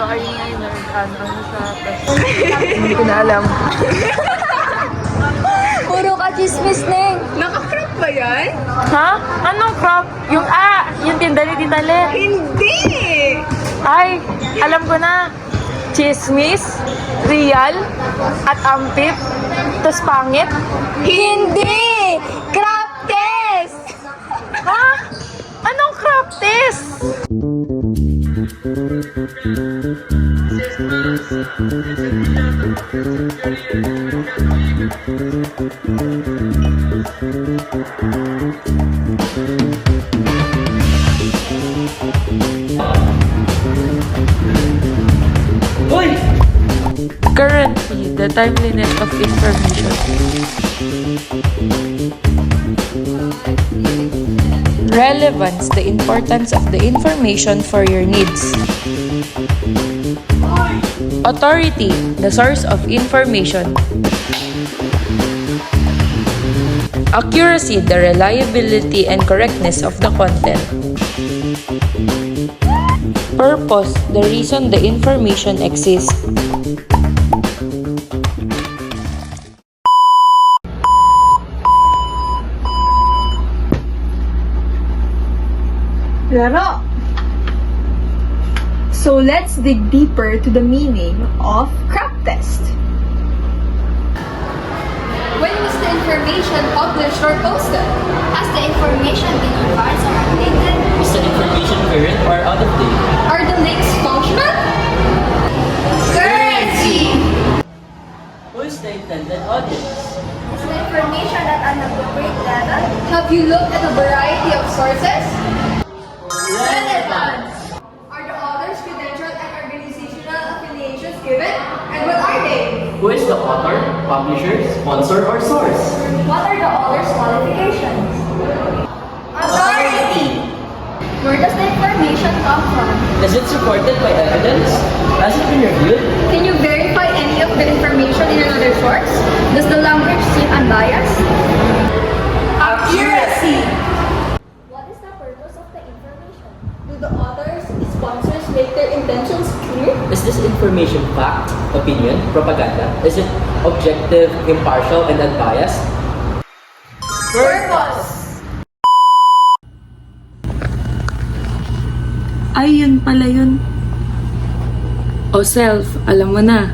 ay minor. Ano siya? Hindi ko na alam. Puro ka chismis, Neng. Naka-crop ba yan? Ha? Anong crop? Yung tinda ni Tita Le. Hindi! Ay, alam ko na. Chismis, real, at ampip, tas pangit. Hindi! Crop test! Ha? Anong crop test? Currently, the timeliness of information. Relevance, the importance of the information for your needs. Authority, the source of information. Accuracy, the reliability and correctness of the content. Purpose, the reason the information exists. Laro! So let's dig deeper to the meaning of crop test. When was the information published or posted? Has the information been revised or updated? Is the information current or out of date? Are the links functional? Currency! Who is the intended audience? Is the information at an appropriate level? Have you looked at a variety of sources? Relevance! Are the author's credential and organizational affiliations given? And what are they? Who is the author, publisher, sponsor, or source? What are the author's qualifications? Authority! Where does the information come from? Is it supported by evidence? Has it been reviewed? Can you verify any of the information in another source? Does the language seem unbiased? Accuracy! What is the purpose of the information? Do the authors, sponsors make their intentions clear? Is this information fact, opinion, propaganda? Is it objective, impartial, and unbiased? Purpose! Ay, yun pala yun. O self, alam mo na.